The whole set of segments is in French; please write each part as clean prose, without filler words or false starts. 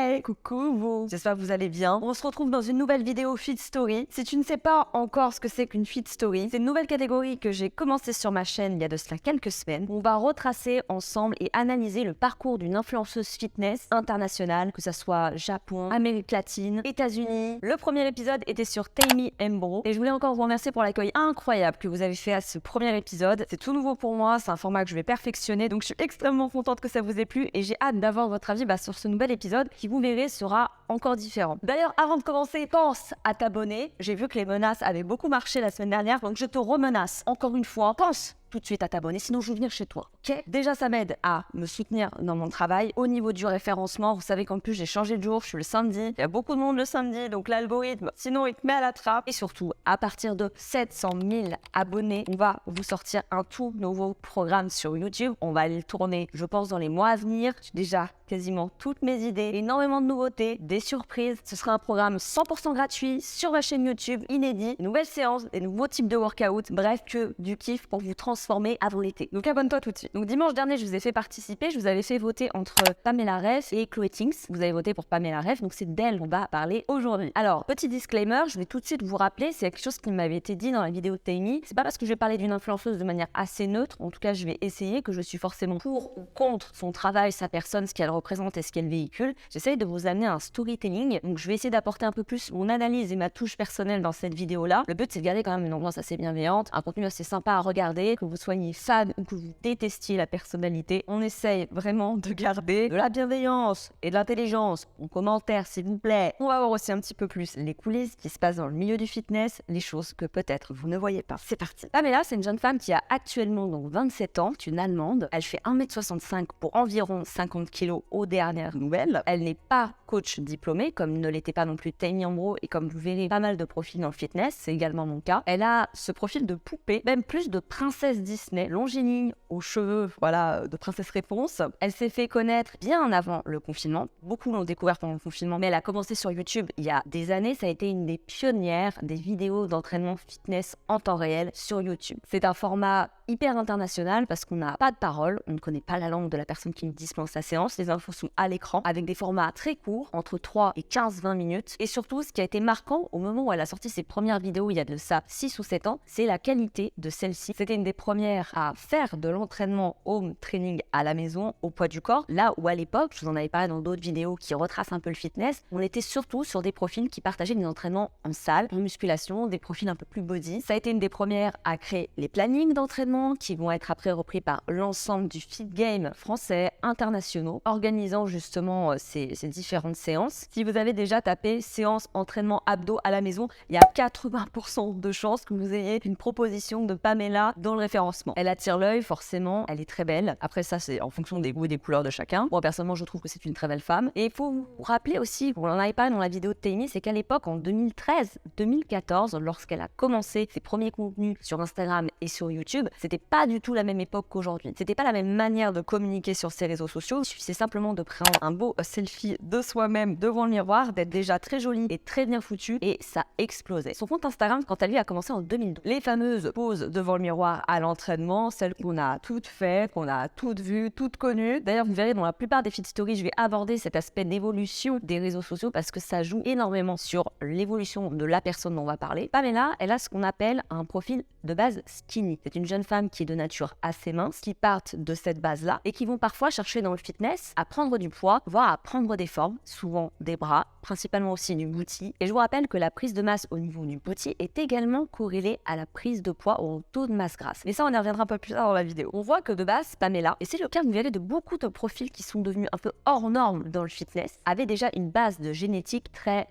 Hey, coucou vous. J'espère que vous allez bien. On se retrouve dans une nouvelle vidéo Feed Story. Si tu ne sais pas encore ce que c'est qu'une Feed Story, c'est une nouvelle catégorie que j'ai commencé sur ma chaîne il y a de cela quelques semaines. On va retracer ensemble et analyser le parcours d'une influenceuse fitness internationale, que ce soit Japon, Amérique latine, États-Unis. Le premier épisode était sur Tammy Mbro et je voulais encore vous remercier pour l'accueil incroyable que vous avez fait à ce premier épisode. C'est tout nouveau pour moi, c'est un format que je vais perfectionner, donc je suis extrêmement contente que ça vous ait plu et j'ai hâte d'avoir votre avis sur ce nouvel épisode qui, vous verrez, sera encore différent. D'ailleurs, avant de commencer, pense à t'abonner. J'ai vu que les menaces avaient beaucoup marché la semaine dernière, donc je te remenace encore une fois. Pense tout de suite à t'abonner, sinon je vais venir chez toi, ok? Déjà, ça m'aide à me soutenir dans mon travail. Au niveau du référencement, vous savez qu'en plus, j'ai changé de jour, je suis le samedi. Il y a beaucoup de monde le samedi, donc l'algorithme, sinon, il te met à la trappe. Et surtout, à partir de 700 000 abonnés, on va vous sortir un tout nouveau programme sur YouTube. On va aller le tourner, je pense, dans les mois à venir. J'ai déjà quasiment toutes mes idées, énormément de nouveautés, des surprises. Ce sera un programme 100% gratuit sur ma chaîne YouTube, inédit, de nouvelles séances, des nouveaux types de workouts, bref, que du kiff pour vous transformer avant l'été. Donc abonne-toi tout de suite. Donc dimanche dernier, je vous ai fait participer, je vous avais fait voter entre Pamela Reif et Chloé Tinks. Vous avez voté pour Pamela Reif, donc c'est d'elle qu'on va parler aujourd'hui. Alors, petit disclaimer, je vais tout de suite vous rappeler, c'est quelque chose qui m'avait été dit dans la vidéo de Tammy. C'est pas parce que je vais parler d'une influenceuse de manière assez neutre, en tout cas je vais essayer, que je suis forcément pour ou contre son travail, sa personne, ce qu'elle représente et ce qu'elle véhicule. J'essaye de vous amener un storytelling, donc je vais essayer d'apporter un peu plus mon analyse et ma touche personnelle dans cette vidéo-là. Le but, c'est de garder quand même une ambiance assez bienveillante, un contenu assez sympa à regarder, que vous soyez fan ou que vous détestiez la personnalité. On essaye vraiment de garder de la bienveillance et de l'intelligence. En commentaire, s'il vous plaît. On va voir aussi un petit peu plus les coulisses qui se passent dans le milieu du fitness, les choses que peut-être vous ne voyez pas. C'est parti. Pamela, c'est une jeune femme qui a actuellement donc 27 ans, c'est une Allemande. Elle fait 1m65 pour environ 50 kg aux dernières nouvelles. Elle n'est pas coach diplômée, comme ne l'était pas non plus Tammy Mbro, et comme vous verrez pas mal de profils dans le fitness, c'est également mon cas. Elle a ce profil de poupée, même plus de princesse Disney, longiligne, aux cheveux, voilà, de princesse réponse. Elle s'est fait connaître bien avant le confinement. Beaucoup l'ont découvert pendant le confinement, mais elle a commencé sur YouTube il y a des années. Ça a été une des pionnières des vidéos d'entraînement fitness en temps réel sur YouTube. C'est un format hyper international parce qu'on n'a pas de parole, on ne connaît pas la langue de la personne qui nous dispense sa séance. Les infos sont à l'écran avec des formats très courts, entre 3 et 15-20 minutes. Et surtout, ce qui a été marquant au moment où elle a sorti ses premières vidéos il y a de ça 6 ou 7 ans, c'est la qualité de celle-ci. C'était une des premières à faire de l'entraînement home training à la maison au poids du corps. Là où à l'époque, je vous en avais parlé dans d'autres vidéos qui retracent un peu le fitness, on était surtout sur des profils qui partageaient des entraînements en salle, en musculation, des profils un peu plus body. Ça a été une des premières à créer les plannings d'entraînement qui vont être après repris par l'ensemble du fit game français, internationaux, organisant justement ces différentes séances. Si vous avez déjà tapé séance entraînement abdos à la maison, il y a 80% de chances que vous ayez une proposition de Pamela dans le référencement. Elle attire l'œil, forcément, elle est très belle. Après ça, c'est en fonction des goûts et des couleurs de chacun. Moi, personnellement, je trouve que c'est une très belle femme. Et il faut vous rappeler aussi, on en avait parlé dans la vidéo de Tammy, c'est qu'à l'époque, en 2013-2014, lorsqu'elle a commencé ses premiers contenus sur Instagram et sur YouTube, c'était pas du tout la même époque qu'aujourd'hui. C'était pas la même manière de communiquer sur ces réseaux sociaux. Il suffisait simplement de prendre un beau selfie de soi-même devant le miroir, d'être déjà très jolie et très bien foutue, et ça explosait. Son compte Instagram, quant à lui, a commencé en 2012. Les fameuses poses devant le miroir à l'entraînement, celles qu'on a toutes faites, qu'on a toutes vues, toutes connues. D'ailleurs, vous verrez dans la plupart des feed stories, je vais aborder cet aspect d'évolution des réseaux sociaux parce que ça joue énormément sur l'évolution de la personne dont on va parler. Pamela, elle a ce qu'on appelle un profil de base skinny. C'est une jeune femme qui est de nature assez mince, qui partent de cette base-là et qui vont parfois chercher dans le fitness à prendre du poids, voire à prendre des formes, souvent des bras, principalement aussi du booty. Et je vous rappelle que la prise de masse au niveau du booty est également corrélée à la prise de poids ou au taux de masse grasse. Mais ça, on y reviendra un peu plus tard dans la vidéo. On voit que de base, Pamela, et c'est le cas, vous verrez, de beaucoup de profils qui sont devenus un peu hors normes dans le fitness, avaient déjà une base de génétique très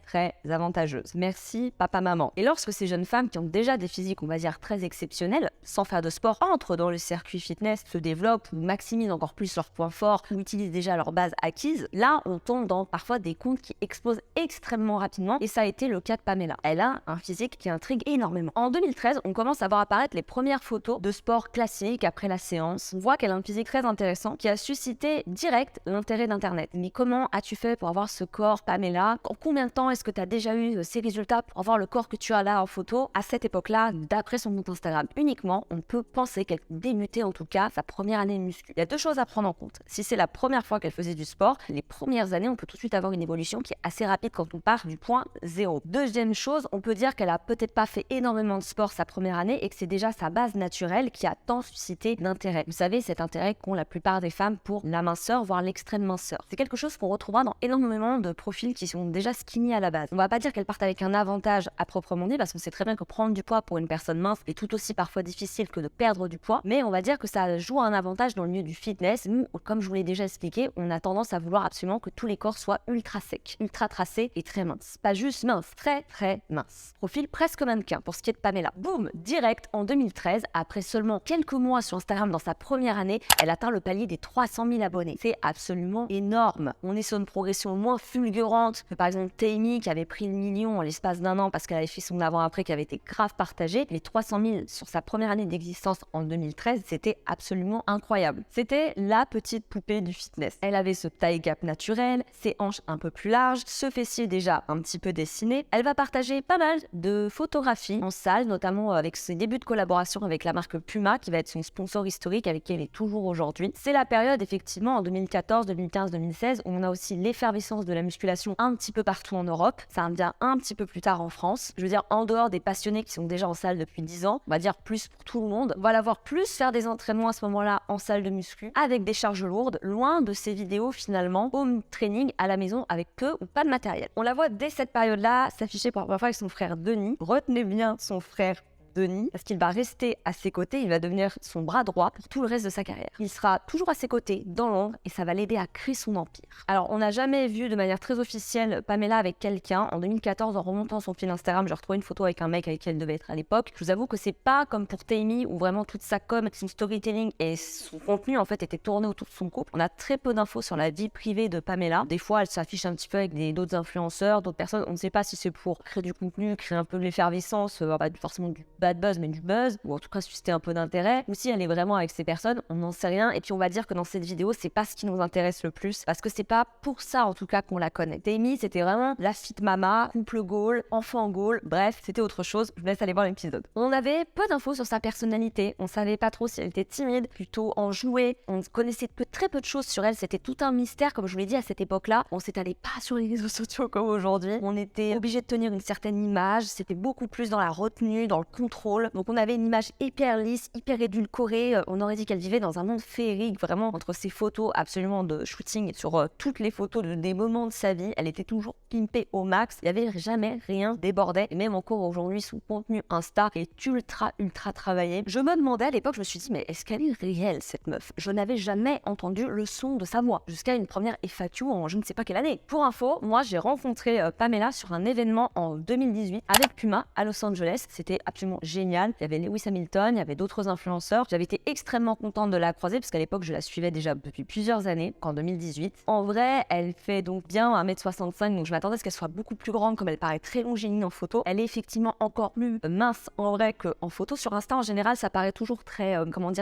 avantageuse. Merci papa-maman. Et lorsque ces jeunes femmes qui ont déjà des physiques, on va dire, très exceptionnelles, sans faire de sport, entrent dans le circuit fitness, se développent ou maximisent encore plus leurs points forts ou utilisent déjà leur base acquise, là, on tombe dans parfois des comptes qui explosent extrêmement rapidement, et ça a été le cas de Pamela. Elle a un physique qui intrigue énormément. En 2013, on commence à voir apparaître les premières photos de sport classique après la séance. On voit qu'elle a un physique très intéressant qui a suscité direct l'intérêt d'Internet. Mais comment as-tu fait pour avoir ce corps, Pamela? En combien de temps est-ce que tu as déjà eu ces résultats pour avoir le corps que tu as là en photo à cette époque-là, d'après son compte Instagram? Uniquement, on peut penser qu'elle débutait en tout cas sa première année de muscu. Il y a 2 choses à prendre en compte. Si c'est la première fois qu'elle faisait du sport, les premières années, on peut tout de suite avoir une évolution qui est assez rapide quand on part du point 0. Deuxième chose, on peut dire qu'elle a peut-être pas fait énormément de sport sa première année et que c'est déjà sa base naturelle qui a tant suscité d'intérêt. Vous savez, cet intérêt qu'ont la plupart des femmes pour la minceur, voire l'extrême minceur. C'est quelque chose qu'on retrouvera dans énormément de profils qui sont déjà skinny à la base. On va pas dire qu'elles partent avec un avantage à proprement dit, parce qu'on sait très bien que prendre du poids pour une personne mince est tout aussi parfois difficile que de perdre du poids, mais on va dire que ça joue un avantage dans le milieu du fitness. Nous, comme je vous l'ai déjà expliqué, on a tendance à vouloir absolument que tous les corps soient ultra secs, ultra tracés et très minces. Pas juste minces, très très minces. Profil presque mannequin pour ce qui est de Pamela. Boum, direct en 2013, après seulement quelques mois sur Instagram dans sa première année, elle atteint le palier des 300 000 abonnés. C'est absolument énorme. On est sur une progression moins fulgurante que par exemple Tammy qui avait pris le million en l'espace d'un an parce qu'elle avait fait son avant-après qui avait été grave partagé. Les 300 000 sur sa première année d'existence en 2013, c'était absolument incroyable. C'était la petite poupée du fitness. Elle avait ce taille gap naturel, ses hanches un peu plus larges, ce fessier déjà un petit peu dessiné. Elle va partager pas mal de photographies en salle, notamment avec ses débuts de collaboration avec la marque Puma qui va être son sponsor historique avec qui elle est toujours aujourd'hui. C'est la période effectivement en 2014, 2015, 2016 où on a aussi l'effervescence de la musculation un petit peu partout en Europe. Ça vient un petit peu plus tard en France. Je veux dire, en dehors des passionnés qui sont déjà en salle depuis 10 ans, on va dire plus pour tout le monde. On va la voir plus faire des entraînements à ce moment-là en salle de muscu avec des charges lourdes, loin de ces vidéos finalement home training à la maison avec peu ou pas de matériel. On la voit dès cette période-là s'afficher pour la première fois avec son frère Denis. Retenez bien son frère Denis, parce qu'il va rester à ses côtés, il va devenir son bras droit pour tout le reste de sa carrière. Il sera toujours à ses côtés, dans l'ombre, et ça va l'aider à créer son empire. Alors, on n'a jamais vu de manière très officielle Pamela avec quelqu'un. En 2014, en remontant son fil Instagram, j'ai retrouvé une photo avec un mec avec qui elle devait être à l'époque. Je vous avoue que c'est pas comme pour Tammy, où vraiment toute sa com, son storytelling et son contenu, en fait, était tourné autour de son couple. On a très peu d'infos sur la vie privée de Pamela. Des fois, elle s'affiche un petit peu avec d'autres influenceurs, d'autres personnes. On ne sait pas si c'est pour créer du contenu, créer un peu de l'effervescence, pas forcément du bad buzz, mais du buzz, ou en tout cas susciter un peu d'intérêt, ou si elle est vraiment avec ces personnes, on n'en sait rien. Et puis on va dire que dans cette vidéo, c'est pas ce qui nous intéresse le plus, parce que c'est pas pour ça en tout cas qu'on la connaît. Tammy, c'était vraiment la fit mama, couple goal, enfant goal, bref, c'était autre chose. Je vous laisse aller voir l'épisode. On avait peu d'infos sur sa personnalité, on savait pas trop si elle était timide, plutôt enjouée, on connaissait très peu de choses sur elle, c'était tout un mystère, comme je vous l'ai dit à cette époque-là. On s'étalait pas sur les réseaux sociaux comme aujourd'hui, on était obligé de tenir une certaine image, c'était beaucoup plus dans la retenue, dans le contrôle. Donc on avait une image hyper lisse, hyper édulcorée. On aurait dit qu'elle vivait dans un monde féerique, vraiment entre ses photos absolument de shooting sur toutes les photos des moments de sa vie. Elle était toujours pimpée au max. Il n'y avait jamais rien débordait. Et même encore aujourd'hui, son contenu Insta est ultra travaillé. Je me demandais à l'époque, je me suis dit, mais est-ce qu'elle est réelle cette meuf? Je n'avais jamais entendu le son de sa voix jusqu'à une première FAQ en je ne sais pas quelle année. Pour info, moi j'ai rencontré Pamela sur un événement en 2018 avec Puma à Los Angeles. C'était absolument génial. Il y avait Lewis Hamilton, il y avait d'autres influenceurs. J'avais été extrêmement contente de la croiser parce qu'à l'époque, je la suivais déjà depuis plusieurs années, qu'en 2018. En vrai, elle fait donc bien 1m65, donc je m'attendais à ce qu'elle soit beaucoup plus grande, comme elle paraît très longiligne en photo. Elle est effectivement encore plus mince en vrai qu'en photo. Sur Insta, en général, ça paraît toujours très,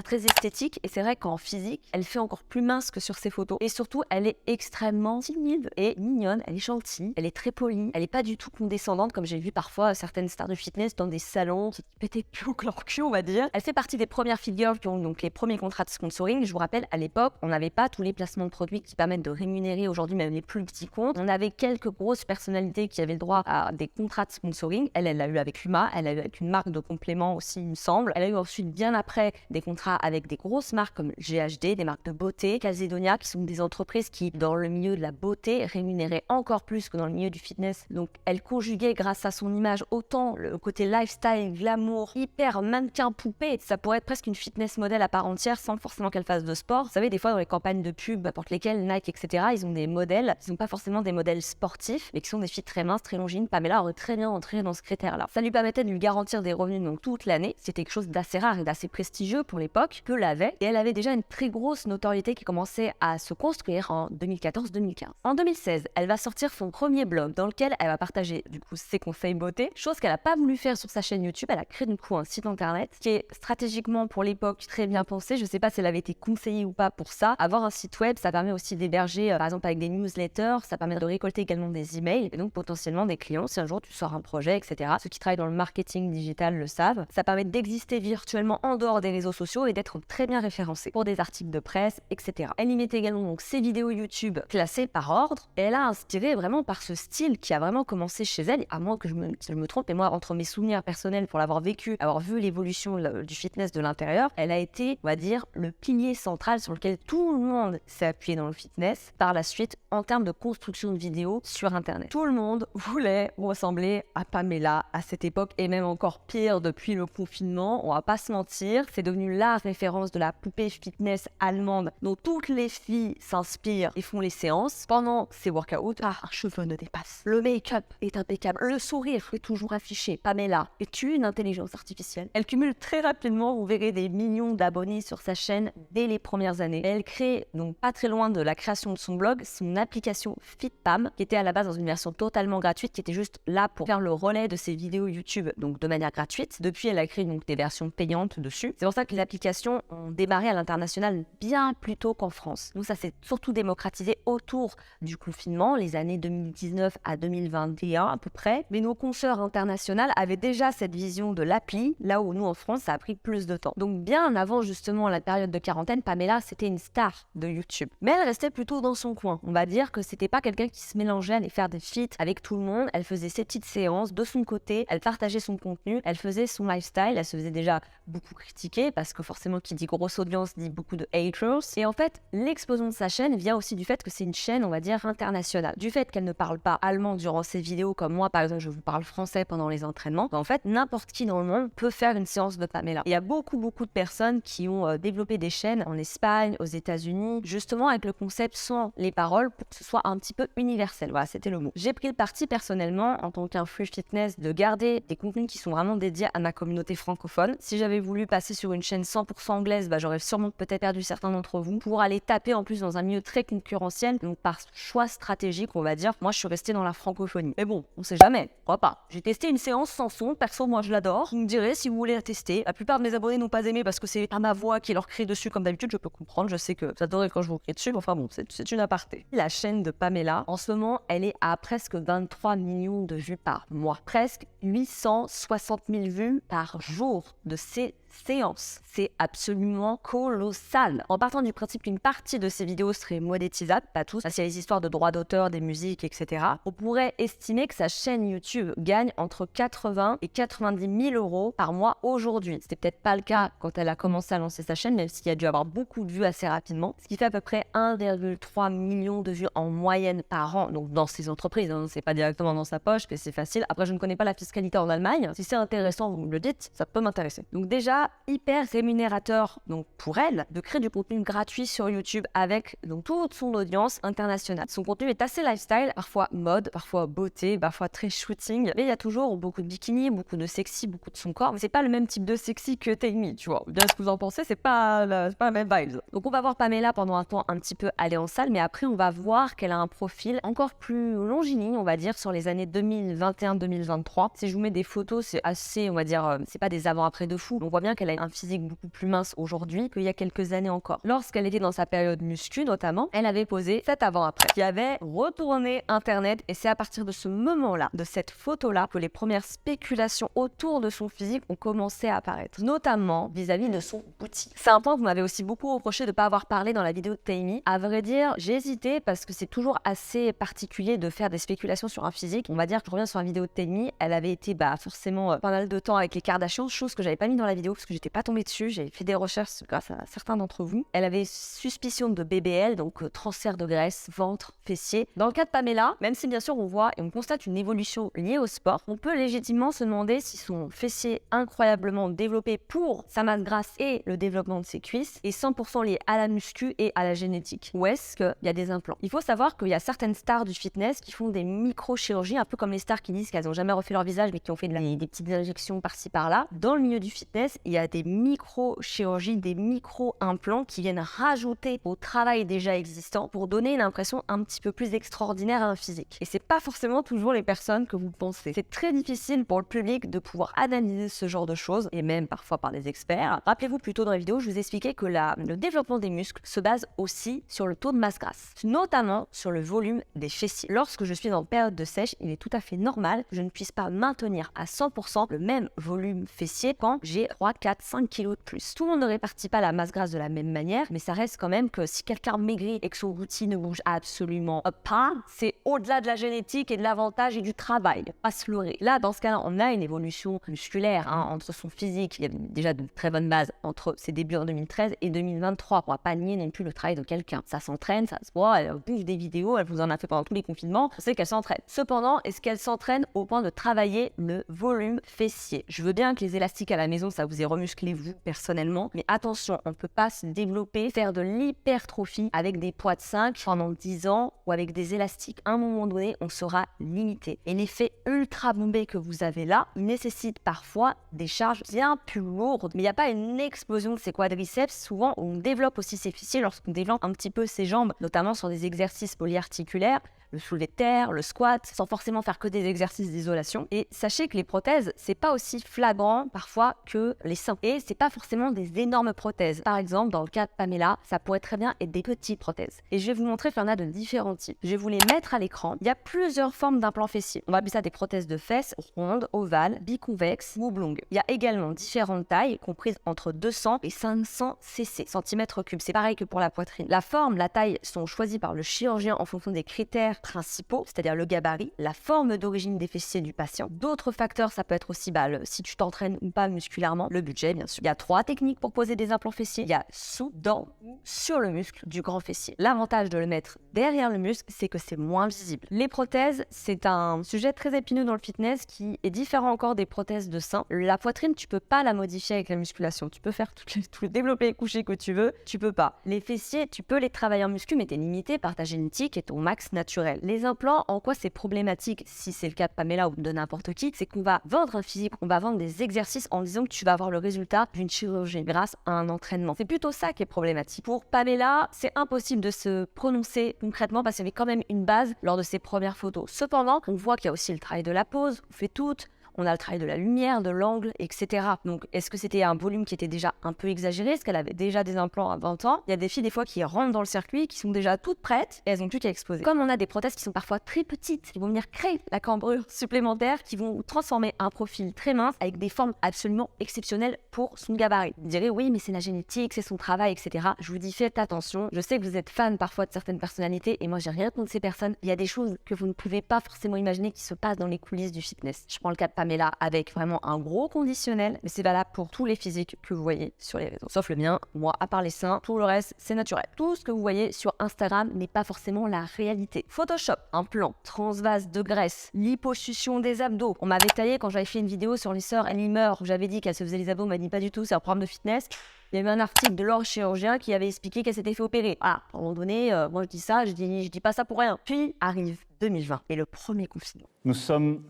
très esthétique. Et c'est vrai qu'en physique, elle fait encore plus mince que sur ses photos. Et surtout, elle est extrêmement timide et mignonne. Elle est gentille, elle est très polie. Elle est pas du tout condescendante, comme j'ai vu parfois certaines stars de fitness dans des salons qui pétaient plus que leur cul, on va dire. Elle fait partie des premières figures qui ont donc les premiers contrats de sponsoring. Je vous rappelle, à l'époque, on n'avait pas tous les placements de produits qui permettent de rémunérer aujourd'hui même les plus petits comptes. On avait quelques grosses personnalités qui avaient le droit à des contrats de sponsoring. Elle l'a eu avec Puma, elle a eu avec une marque de compléments aussi, il me semble. Elle a eu ensuite, bien après, des contrats avec des grosses marques comme GHD, des marques de beauté, Calzedonia, qui sont des entreprises qui, dans le milieu de la beauté, rémunéraient encore plus que dans le milieu du fitness. Donc, elle conjuguait, grâce à son image, autant le côté lifestyle, glamour, hyper mannequin poupée. Ça pourrait être presque une fitness modèle à part entière sans forcément qu'elle fasse de sport. Vous savez, des fois dans les campagnes de pub, n'importe lesquelles, Nike, etc., ils ont des modèles qui sont pas forcément des modèles sportifs, mais qui sont des filles très minces, très longines. Pamela aurait très bien entré dans ce critère-là. Ça lui permettait de lui garantir des revenus donc toute l'année. C'était quelque chose d'assez rare et d'assez prestigieux pour l'époque que l'avait. Et elle avait déjà une très grosse notoriété qui commençait à se construire en 2014-2015. En 2016, elle va sortir son premier blog dans lequel elle va partager du coup ses conseils beauté, chose qu'elle a pas voulu faire sur sa chaîne YouTube. Elle a créé du coup un site internet qui est stratégiquement pour l'époque très bien pensé. Je sais pas si elle avait été conseillée ou pas pour ça. Avoir un site web, ça permet aussi d'héberger, par exemple avec des newsletters, ça permet de récolter également des emails et donc potentiellement des clients si un jour tu sors un projet, etc. Ceux qui travaillent dans le marketing digital le savent. Ça permet d'exister virtuellement en dehors des réseaux sociaux et d'être très bien référencé pour des articles de presse, etc. Elle y met également donc ses vidéos YouTube classées par ordre et elle a inspiré vraiment par ce style qui a vraiment commencé chez elle, à moins que je me trompe, et moi entre mes souvenirs personnels pour l'avoir vécu, avoir vu l'évolution du fitness de l'intérieur, elle a été, on va dire, le pilier central sur lequel tout le monde s'est appuyé dans le fitness par la suite en termes de construction de vidéos sur internet. Tout le monde voulait ressembler à Pamela à cette époque et même encore pire depuis le confinement, on va pas se mentir, c'est devenu la référence de la poupée fitness allemande dont toutes les filles s'inspirent et font les séances. Pendant ces workouts, un cheveu ne dépasse, le make-up est impeccable, le sourire est toujours affiché. Pamela est une intelligence artificielle. Elle cumule très rapidement, vous verrez, des millions d'abonnés sur sa chaîne dès les premières années. Elle crée, donc pas très loin de la création de son blog, son application FitPam, qui était à la base dans une version totalement gratuite, qui était juste là pour faire le relais de ses vidéos YouTube, donc de manière gratuite. Depuis, elle a créé donc des versions payantes dessus. C'est pour ça que les applications ont démarré à l'international bien plus tôt qu'en France. Donc ça s'est surtout démocratisé autour du confinement, les années 2019 à 2021 à peu près. Mais nos consoeurs internationales avaient déjà cette vision de l'appli, là où nous en France, ça a pris plus de temps. Donc bien avant justement la période de quarantaine, Pamela, c'était une star de YouTube. Mais elle restait plutôt dans son coin. On va dire que c'était pas quelqu'un qui se mélangeait à aller faire des feats avec tout le monde. Elle faisait ses petites séances de son côté, elle partageait son contenu, elle faisait son lifestyle, elle se faisait déjà beaucoup critiquer parce que forcément qui dit grosse audience dit beaucoup de haters. Et en fait, l'explosion de sa chaîne vient aussi du fait que c'est une chaîne, on va dire, internationale. Du fait qu'elle ne parle pas allemand durant ses vidéos comme moi, par exemple, je vous parle français pendant les entraînements. En fait, n'importe qui dans le monde peut faire une séance de Pamela. Il y a beaucoup de personnes qui ont développé des chaînes en Espagne, aux États-Unis, justement avec le concept sans les paroles pour que ce soit un petit peu universel. Voilà, c'était le mot. J'ai pris le parti personnellement, en tant qu'influ fitness, de garder des contenus qui sont vraiment dédiés à ma communauté francophone. Si j'avais voulu passer sur une chaîne 100% anglaise, j'aurais sûrement peut-être perdu certains d'entre vous pour aller taper en plus dans un milieu très concurrentiel. Donc par choix stratégique, on va dire, moi je suis restée dans la francophonie. Mais bon, on sait jamais, pourquoi pas. J'ai testé une séance sans son, perso moi je l'adore. Vous me direz si vous voulez la tester. La plupart de mes abonnés n'ont pas aimé parce que c'est pas ma voix qui leur crie dessus comme d'habitude, je peux comprendre, je sais que vous adorez quand je vous crie dessus, mais enfin bon, c'est une aparté. La chaîne de Pamela, en ce moment, elle est à presque 23 millions de vues par mois. Presque 860 000 vues par jour de ces séances. C'est absolument colossal. En partant du principe qu'une partie de ces vidéos serait monétisable, pas tous, parce qu'il y a les histoires de droits d'auteur, des musiques, etc. On pourrait estimer que sa chaîne YouTube gagne entre 80 et 90 000 euros par mois aujourd'hui. C'était peut-être pas le cas quand elle a commencé à lancer sa chaîne, même s'il y a dû avoir beaucoup de vues assez rapidement, ce qui fait à peu près 1,3 million de vues en moyenne par an, donc dans ses entreprises, hein, c'est pas directement dans sa poche, mais c'est facile. Après, je ne connais pas la fiscalité en Allemagne. Si c'est intéressant, vous me le dites, ça peut m'intéresser. Donc déjà, hyper rémunérateur donc pour elle de créer du contenu gratuit sur YouTube avec donc toute son audience internationale. Son contenu est assez lifestyle, parfois mode, parfois beauté, parfois très shooting, mais il y a toujours beaucoup de bikini, beaucoup de sexy, beaucoup de son corps, mais c'est pas le même type de sexy que Taimi, tu vois. Bien ce que vous en pensez, c'est pas la même vibe. Donc on va voir Pamela pendant un temps un petit peu aller en salle, mais après on va voir qu'elle a un profil encore plus longiligne, on va dire, sur les années 2021-2023. Si je vous mets des photos, c'est assez, on va dire, c'est pas des avant-après de fou. On voit bien qu'elle a un physique beaucoup plus mince aujourd'hui qu'il y a quelques années encore. Lorsqu'elle était dans sa période muscu notamment, elle avait posé cet avant-après qui avait retourné internet et c'est à partir de ce moment-là, de cette photo-là, que les premières spéculations autour de son physique ont commencé à apparaître, notamment vis-à-vis de son booty. C'est un point que vous m'avez aussi beaucoup reproché de ne pas avoir parlé dans la vidéo de Taimi. À vrai dire, j'ai hésité parce que c'est toujours assez particulier de faire des spéculations sur un physique. On va dire que je reviens sur la vidéo de Taimi, elle avait été forcément pas mal de temps avec les Kardashians, chose que j'avais pas mis dans la vidéo parce que j'étais pas tombée dessus, j'avais fait des recherches grâce à certains d'entre vous. Elle avait suspicion de BBL, donc transfert de graisse, ventre, fessier. Dans le cas de Pamela, même si bien sûr on voit et on constate une évolution liée au sport, on peut légitimement se demander si son fessier incroyablement développé pour sa masse grasse et le développement de ses cuisses est 100% lié à la muscu et à la génétique. Ou est-ce qu'il y a des implants? Il faut savoir qu'il y a certaines stars du fitness qui font des micro-chirurgies, un peu comme les stars qui disent qu'elles n'ont jamais refait leur visage mais qui ont fait des petites injections par-ci par-là. Dans le milieu du fitness, il y a des micro-chirurgies, des micro-implants qui viennent rajouter au travail déjà existant pour donner une impression un petit peu plus extraordinaire à un physique. Et c'est pas forcément toujours les personnes que vous pensez. C'est très difficile pour le public de pouvoir analyser ce genre de choses, et même parfois par des experts. Rappelez-vous, plus tôt dans la vidéo, je vous expliquais que le développement des muscles se base aussi sur le taux de masse grasse, notamment sur le volume des fessiers. Lorsque je suis en période de sèche, il est tout à fait normal que je ne puisse pas maintenir à 100% le même volume fessier quand j'ai 3, 4, 5 kilos de plus. Tout le monde ne répartit pas la masse grasse de la même manière, mais ça reste quand même que si quelqu'un maigrit et que son routine ne bouge absolument pas, c'est au-delà de la génétique et de l'avantage et du travail. Pas se leurrer. Là, dans ce cas-là, on a une évolution musculaire entre son physique. Il y a déjà de très bonnes bases entre ses débuts en 2013 et 2023. On ne va pas nier non plus le travail de quelqu'un. Ça s'entraîne, ça se voit, elle bouffe des vidéos, elle vous en a fait pendant tous les confinements. On sait qu'elle s'entraîne. Cependant, est-ce qu'elle s'entraîne au point de travailler le volume fessier? Je veux bien que les élastiques à la maison, ça vous ait remusclé vous personnellement, mais attention, on ne peut pas se développer, faire de l'hypertrophie avec des poids de 5 pendant 10 ans ou avec des élastiques. À un moment donné, on sera limité. Et l'effet ultra bombé que vous avez là, il nécessite parfois des charges bien plus lourdes, mais il n'y a pas une explosion de ses quadriceps. Souvent, on développe aussi ses fessiers lorsqu'on développe un petit peu ses jambes, notamment sur des exercices polyarticulaires, le soulevé de terre, le squat, sans forcément faire que des exercices d'isolation. Et sachez que les prothèses, c'est pas aussi flagrant parfois que les seins. Et c'est pas forcément des énormes prothèses. Par exemple, dans le cas de Pamela, ça pourrait très bien être des petites prothèses. Et je vais vous montrer qu'il y en a de différents types. Je vais vous les mettre à l'écran. Il y a plusieurs formes d'implants fessiers. On va appeler ça des prothèses de fesses, rondes, ovales, biconvexes ou oblongues. Il y a également différentes tailles, comprises entre 200 et 500 centimètres cubes. C'est pareil que pour la poitrine. La forme, la taille sont choisies par le chirurgien en fonction des critères principaux, c'est-à-dire le gabarit, la forme d'origine des fessiers du patient. D'autres facteurs, ça peut être aussi si tu t'entraînes ou pas musculairement, le budget bien sûr. Il y a 3 techniques pour poser des implants fessiers. Il y a sous, dans ou sur le muscle du grand fessier. L'avantage de le mettre derrière le muscle, c'est que c'est moins visible. Les prothèses, c'est un sujet très épineux dans le fitness qui est différent encore des prothèses de sein. La poitrine, tu peux pas la modifier avec la musculation. Tu peux faire tout le développé et couché que tu veux, tu peux pas. Les fessiers, tu peux les travailler en muscu, mais tu es limité par ta génétique et ton max naturel. Les implants, en quoi c'est problématique, si c'est le cas de Pamela ou de n'importe qui, c'est qu'on va vendre un physique, on va vendre des exercices en disant que tu vas avoir le résultat d'une chirurgie grâce à un entraînement. C'est plutôt ça qui est problématique. Pour Pamela, c'est impossible de se prononcer concrètement parce qu'il y avait quand même une base lors de ses premières photos. Cependant, on voit qu'il y a aussi le travail de la pose, on fait toutes. On a le travail de la lumière, de l'angle, etc. Donc, est-ce que c'était un volume qui était déjà un peu exagéré? Est-ce qu'elle avait déjà des implants à 20 ans? Il y a des filles, des fois, qui rentrent dans le circuit, qui sont déjà toutes prêtes et elles n'ont plus qu'à exploser. Comme on a des prothèses qui sont parfois très petites, qui vont venir créer la cambrure supplémentaire, qui vont transformer un profil très mince avec des formes absolument exceptionnelles pour son gabarit. Vous direz, oui, mais c'est la génétique, c'est son travail, etc. Je vous dis, faites attention. Je sais que vous êtes fan parfois de certaines personnalités et moi, j'ai rien contre ces personnes. Il y a des choses que vous ne pouvez pas forcément imaginer qui se passent dans les coulisses du fitness. Je prends le cas de Pamela avec vraiment un gros conditionnel, mais c'est valable pour tous les physiques que vous voyez sur les réseaux. Sauf le mien, moi, à part les seins, tout le reste, c'est naturel. Tout ce que vous voyez sur Instagram n'est pas forcément la réalité. Photoshop, un plan, transvase de graisse, liposuction des abdos. On m'avait taillé quand j'avais fait une vidéo sur les sœurs Elimer où j'avais dit qu'elles se faisaient les abdos, on m'a dit pas du tout, c'est un programme de fitness. Il y avait un article de leur chirurgien qui avait expliqué qu'elle s'était fait opérer. Ah, à un moment donné, moi je dis ça, je dis pas ça pour rien. Puis arrive 2020 et le premier confinement. Nous sommes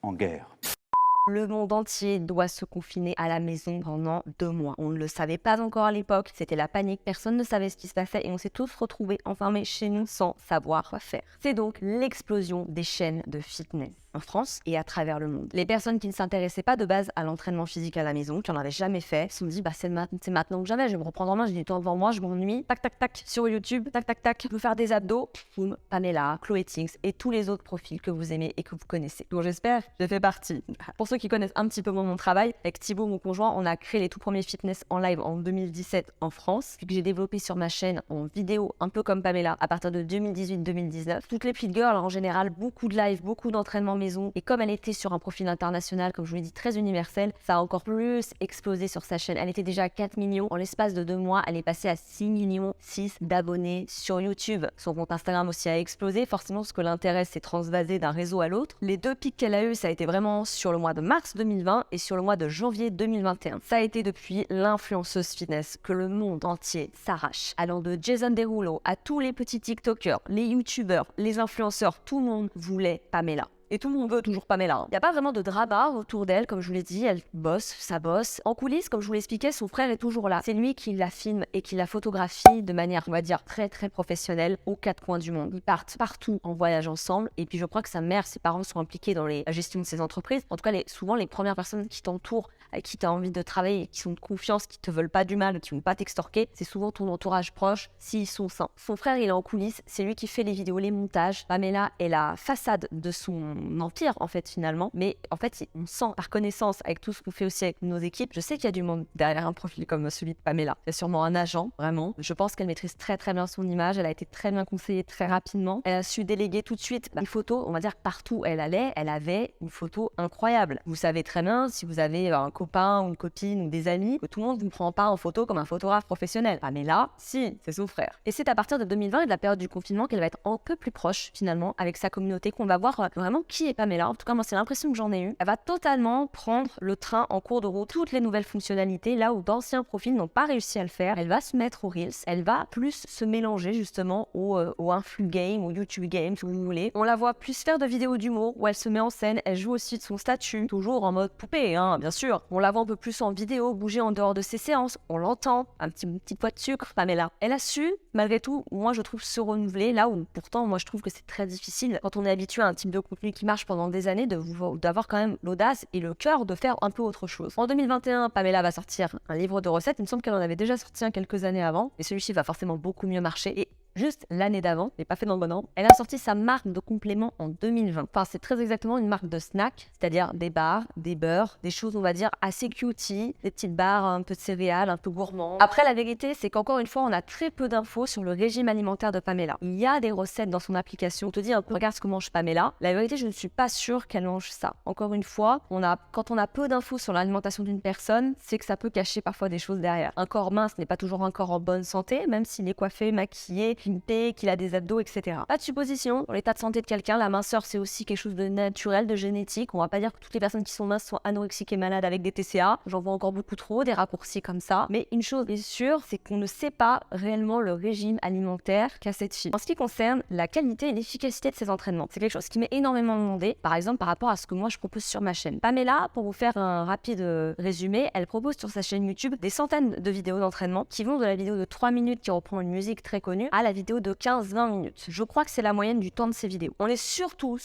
en guerre. Le monde entier doit se confiner à la maison pendant 2 mois. On ne le savait pas encore à l'époque, c'était la panique, personne ne savait ce qui se passait et on s'est tous retrouvés enfermés chez nous sans savoir quoi faire. C'est donc l'explosion des chaînes de fitness en France et à travers le monde. Les personnes qui ne s'intéressaient pas de base à l'entraînement physique à la maison, qui n'en avaient jamais fait, se sont dit c'est maintenant que jamais, je vais me reprendre en main, j'ai du temps devant moi, je m'ennuie, tac tac tac, sur YouTube, tac tac tac, je veux faire des abdos, boum, Pamela, Chloé Tinks et tous les autres profils que vous aimez et que vous connaissez. Donc j'espère que j'ai fait partie. Pour ceux qui connaissent un petit peu mon travail, avec Thibaut, mon conjoint, on a créé les tout premiers fitness en live en 2017 en France, puis que j'ai développé sur ma chaîne en vidéo, un peu comme Pamela, à partir de 2018-2019. Toutes les fit girls en général, beaucoup de live, beaucoup d'entraînement maison. Et comme elle était sur un profil international, comme je vous l'ai dit, très universel, ça a encore plus explosé sur sa chaîne. Elle était déjà à 4 millions. En l'espace de 2 mois, elle est passée à 6 millions 6 d'abonnés sur YouTube. Son compte Instagram aussi a explosé. Forcément, ce que l'intéresse, c'est transvaser d'un réseau à l'autre. Les 2 pics qu'elle a eu, ça a été vraiment sur le mois de mars 2020 et sur le mois de janvier 2021. Ça a été depuis l'influenceuse fitness que le monde entier s'arrache. Allant de Jason Derulo à tous les petits TikTokers, les YouTubers, les influenceurs, tout le monde voulait Pamela. Et tout le monde veut toujours Pamela. Il n'y a pas vraiment de drama autour d'elle, comme je vous l'ai dit, elle bosse, ça bosse. En coulisses, comme je vous l'expliquais, son frère est toujours là. C'est lui qui la filme et qui la photographie de manière, on va dire, très très professionnelle aux quatre coins du monde. Ils partent partout en voyage ensemble et puis je crois que sa mère, ses parents sont impliqués dans la gestion de ses entreprises. En tout cas, souvent les premières personnes qui t'entourent, avec qui tu as envie de travailler, qui sont de confiance, qui te veulent pas du mal, qui vont pas t'extorquer, c'est souvent ton entourage proche s'ils sont sains. Son frère, il est en coulisses, c'est lui qui fait les vidéos, les montages. Pamela est la façade de son empire en fait finalement, mais en fait on sent par connaissance avec tout ce qu'on fait aussi avec nos équipes, je sais qu'il y a du monde derrière un profil comme celui de Pamela. Il y a sûrement un agent, vraiment. Je pense qu'elle maîtrise très très bien son image, elle a été très bien conseillée très rapidement. Elle a su déléguer tout de suite une photo, on va dire partout où elle allait, elle avait une photo incroyable. Vous savez très bien si vous avez un copain ou une copine ou des amis, que tout le monde ne vous prend pas en photo comme un photographe professionnel. Pamela, si, c'est son frère. Et c'est à partir de 2020 et de la période du confinement qu'elle va être un peu plus proche finalement avec sa communauté, qu'on va voir vraiment qui est Pamela. En tout cas, moi c'est l'impression que j'en ai eu. Elle va totalement prendre le train en cours de route, toutes les nouvelles fonctionnalités, là où d'anciens profils n'ont pas réussi à le faire. Elle va se mettre aux Reels, elle va plus se mélanger justement au influ game, au YouTube game, si vous voulez. On la voit plus faire de vidéos d'humour, où elle se met en scène, elle joue aussi de son statut, toujours en mode poupée, hein, bien sûr. On la voit un peu plus en vidéo, bouger en dehors de ses séances, on l'entend, un petit poids de sucre, Pamela. Elle a su, malgré tout, moi je trouve, se renouveler, là où pourtant moi je trouve que c'est très difficile, quand on est habitué à un type de contenu qui marche pendant des années, d'avoir quand même l'audace et le cœur de faire un peu autre chose. En 2021, Pamela va sortir un livre de recettes, il me semble qu'elle en avait déjà sorti un quelques années avant, et celui-ci va forcément beaucoup mieux marcher, et juste l'année d'avant, mais pas fait dans le bon ordre, elle a sorti sa marque de compléments en 2020. Enfin, c'est très exactement une marque de snack, c'est-à-dire des bars, des beurres, des choses, on va dire, assez cutie, des petites barres, un peu de céréales, un peu gourmandes. Après, la vérité, c'est qu'encore une fois, on a très peu d'infos sur le régime alimentaire de Pamela. Il y a des recettes dans son application. On te dit un peu, regarde ce que mange Pamela. La vérité, je ne suis pas sûre qu'elle mange ça. Encore une fois, quand on a peu d'infos sur l'alimentation d'une personne, c'est que ça peut cacher parfois des choses derrière. Un corps mince n'est pas toujours un corps en bonne santé, même s'il est coiffé, maquillé, pimpé, qu'il a des abdos, etc. Pas de supposition. Pour l'état de santé de quelqu'un, la minceur, c'est aussi quelque chose de naturel, de génétique. On va pas dire que toutes les personnes qui sont minces sont anorexiques et malades avec des TCA. J'en vois encore beaucoup trop, des raccourcis comme ça. Mais une chose est sûre, c'est qu'on ne sait pas réellement le régime alimentaire qu'a cette fille. En ce qui concerne la qualité et l'efficacité de ses entraînements, c'est quelque chose qui m'est énormément demandé, par exemple par rapport à ce que moi je propose sur ma chaîne. Pamela, pour vous faire un rapide résumé, elle propose sur sa chaîne YouTube des centaines de vidéos d'entraînement qui vont de la vidéo de 3 minutes qui reprend une musique très connue à la vidéo de 15-20 minutes. Je crois que c'est la moyenne du temps de ces vidéos. On est surtout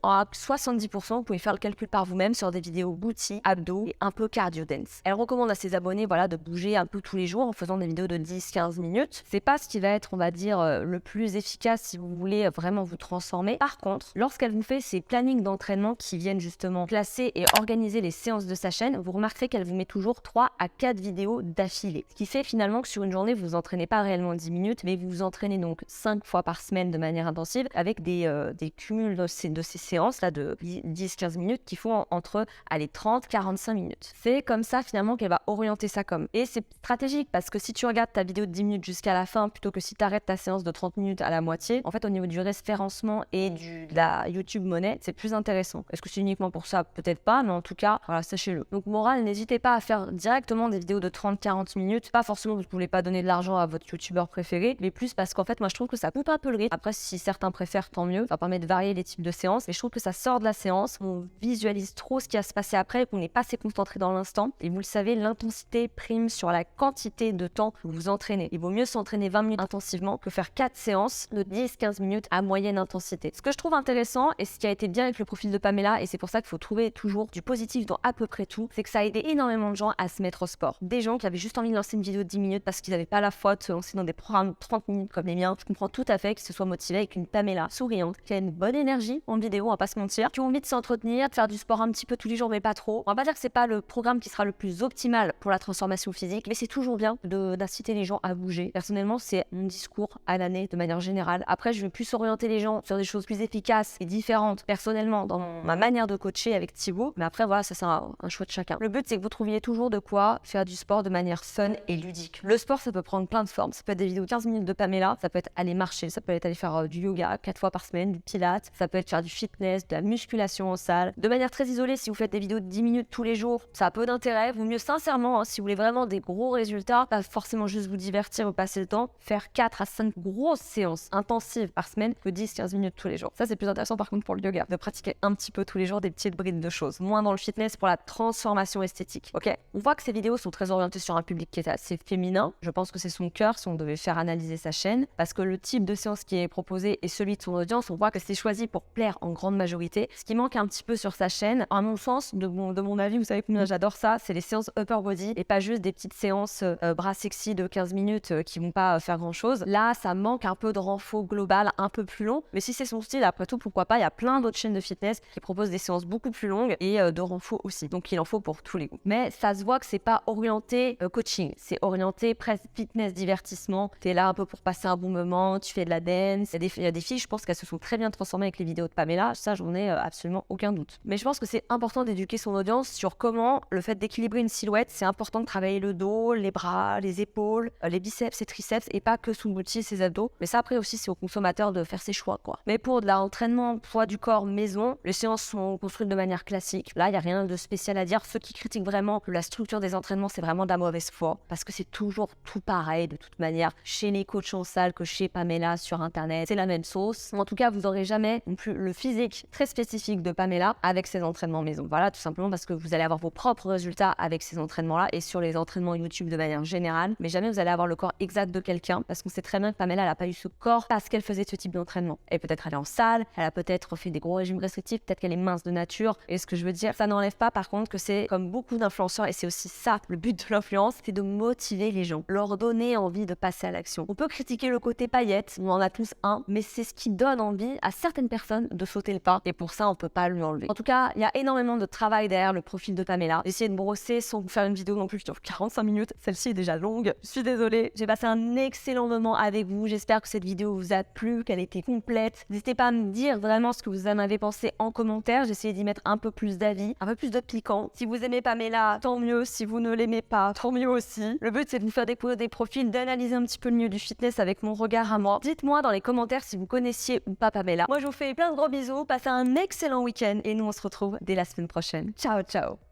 à 70%, vous pouvez faire le calcul par vous-même, sur des vidéos booty, abdos et un peu cardio dance. Elle recommande à ses abonnés de bouger un peu tous les jours en faisant des vidéos de 10-15 minutes. C'est pas ce qui va être, on va dire, le plus efficace si vous voulez vraiment vous transformer. Par contre, lorsqu'elle vous fait ces plannings d'entraînement qui viennent justement classer et organiser les séances de sa chaîne, vous remarquerez qu'elle vous met toujours 3 à 4 vidéos d'affilée. Ce qui fait finalement que sur une journée, vous vous entraînez pas réellement 10 minutes, mais vous vous entraînez donc 5 fois par semaine de manière intensive avec des cumuls de ces séances là de 10-15 minutes qui font entre 30-45 minutes. C'est comme ça finalement qu'elle va orienter sa com. Et c'est stratégique parce que si tu regardes ta vidéo de 10 minutes jusqu'à la fin plutôt que si tu arrêtes ta séance de 30 minutes à la moitié, en fait au niveau du référencement et de la YouTube monnaie, c'est plus intéressant. Est-ce que c'est uniquement pour ça? Peut-être pas, mais en tout cas, voilà, sachez-le. Donc morale, n'hésitez pas à faire directement des vidéos de 30-40 minutes, pas forcément parce que vous voulez pas donner de l'argent à votre youtubeur préféré, mais plus parce qu'en fait moi je trouve que ça coupe un peu le rythme. Après si certains préfèrent, tant mieux, ça permet de varier les types de séances, mais je trouve que ça sort de la séance, on visualise trop ce qui va se passer après et qu'on n'est pas assez concentré dans l'instant. Et vous le savez, l'intensité prime sur la quantité de temps que vous entraînez. Il vaut mieux s'entraîner 20 minutes intensivement que faire 4 séances de 10-15 minutes à moyenne intensité. Ce que je trouve intéressant et ce qui a été bien avec le profil de Pamela, et c'est pour ça qu'il faut trouver toujours du positif dans à peu près tout, c'est que ça a aidé énormément de gens à se mettre au sport. Des gens qui avaient juste envie de lancer une vidéo de 10 minutes parce qu'ils n'avaient pas la foi de se lancer dans des programmes de 30 minutes comme les miens. Je comprends tout à fait qu'ils se soient motivés avec une Pamela souriante, qui a une bonne énergie en vidéo, on va pas se mentir, qui ont envie de s'entretenir, de faire du sport un petit peu tous les jours mais pas trop. On va pas dire que c'est pas le programme qui sera le plus optimal pour la transformation physique, mais c'est toujours bien d'inciter les gens à bouger. Personnellement, c'est mon discours à l'année de manière générale. Après, je vais plus orienter les gens sur des choses plus efficaces et différentes personnellement dans ma manière de coacher avec Thibaut, mais après voilà, ça c'est un choix de chacun. Le but c'est que vous trouviez toujours de quoi faire du sport de manière fun et ludique. Le sport, ça peut prendre plein de formes. Ça peut être des vidéos 15 minutes de Pamela, Ça peut être aller marcher, ça peut être aller faire du yoga 4 fois par semaine, du pilates, ça peut être faire du fitness, de la musculation en salle. De manière très isolée, si vous faites des vidéos de 10 minutes tous les jours, ça a peu d'intérêt. Vaut mieux sincèrement, si vous voulez vraiment des gros résultats, pas forcément juste vous divertir ou passer le temps, faire 4 à 5 grosses séances intensives par semaine que 10-15 minutes tous les jours. Ça, c'est plus intéressant par contre pour le yoga, de pratiquer un petit peu tous les jours des petites brides de choses. Moins dans le fitness pour la transformation esthétique. Ok, on voit que ces vidéos sont très orientées sur un public qui est assez féminin. Je pense que c'est son cœur si on devait faire analyser sa chaîne, parce que le type de séance qui est proposé et celui de son audience, on voit que c'est choisi pour plaire en grande majorité. Ce qui manque un petit peu sur sa chaîne, à mon sens, de mon avis, vous savez combien j'adore ça, c'est les séances upper body et pas juste des petites séances bras sexy de 15 minutes qui vont pas faire grand chose. Là, ça manque un peu de renfort global, un peu plus long, mais si c'est son style, après tout, pourquoi pas. Il y a plein d'autres chaînes de fitness qui proposent des séances beaucoup plus longues et de renfort aussi. Donc il en faut pour tous les goûts. Mais ça se voit que c'est pas orienté coaching, c'est orienté presque fitness divertissement. T'es là un peu pour passer un bon moment, tu fais de la dance. Il y a des filles, je pense qu'elles se sont très bien transformées avec les vidéos de Pamela, ça j'en ai absolument aucun doute. Mais je pense que c'est important d'éduquer son audience sur comment le fait d'équilibrer une silhouette, c'est important de travailler le dos, les bras, les épaules, les biceps et triceps et pas que sous le booty, ses abdos. Mais ça après aussi c'est au consommateur de faire ses choix quoi. Mais pour de l'entraînement poids du corps maison, les séances sont construites de manière classique. Là il y a rien de spécial à dire. Ceux qui critiquent vraiment que la structure des entraînements c'est vraiment de la mauvaise foi parce que c'est toujours tout pareil de toute manière chez les coachs en salle que chez Pamela sur internet, c'est la même sauce. En tout cas vous n'aurez jamais non plus le physique très spécifique de Pamela avec ses entraînements maison. Voilà, tout simplement parce que vous allez avoir vos propres résultats avec ces entraînements là et sur les entraînements YouTube de manière générale, mais jamais vous allez avoir le corps exact de quelqu'un parce qu'on sait très bien que Pamela elle n'a pas eu ce corps parce qu'elle faisait ce type d'entraînement. Et peut-être elle est en salle, elle a peut-être fait des gros régimes restrictifs, peut-être qu'elle est mince de nature. Et ce que je veux dire, ça n'enlève pas par contre que c'est comme beaucoup d'influenceurs et c'est aussi ça le but de l'influence, c'est de motiver les gens, leur donner envie de passer à l'action. On peut critiquer le côté paillettes, on en a tous un, mais c'est ce qui donne envie à certaines personnes de sauter le pas et pour ça on peut pas lui enlever. En tout cas, il y a énormément de travail derrière le profil de Pamela. J'ai essayé de brosser sans vous faire une vidéo non plus qui dure 45 minutes, celle-ci est déjà longue. Je suis désolée, j'ai passé un excellent moment avec vous. J'espère que cette vidéo vous a plu, qu'elle était complète. N'hésitez pas à me dire vraiment ce que vous en avez pensé en commentaire. J'ai essayé d'y mettre un peu plus d'avis, un peu plus de piquant. Si vous aimez Pamela, tant mieux. Si vous ne l'aimez pas, tant mieux aussi. Le but c'est de vous faire découvrir des profils, d'analyser un petit peu le milieu du fitness avec mon regard à moi. Dites-moi dans les commentaires si vous connaissiez ou pas Pamela. Moi je vous fais plein de gros bisous, passez un excellent week-end et nous on se retrouve dès la semaine prochaine. Ciao ciao.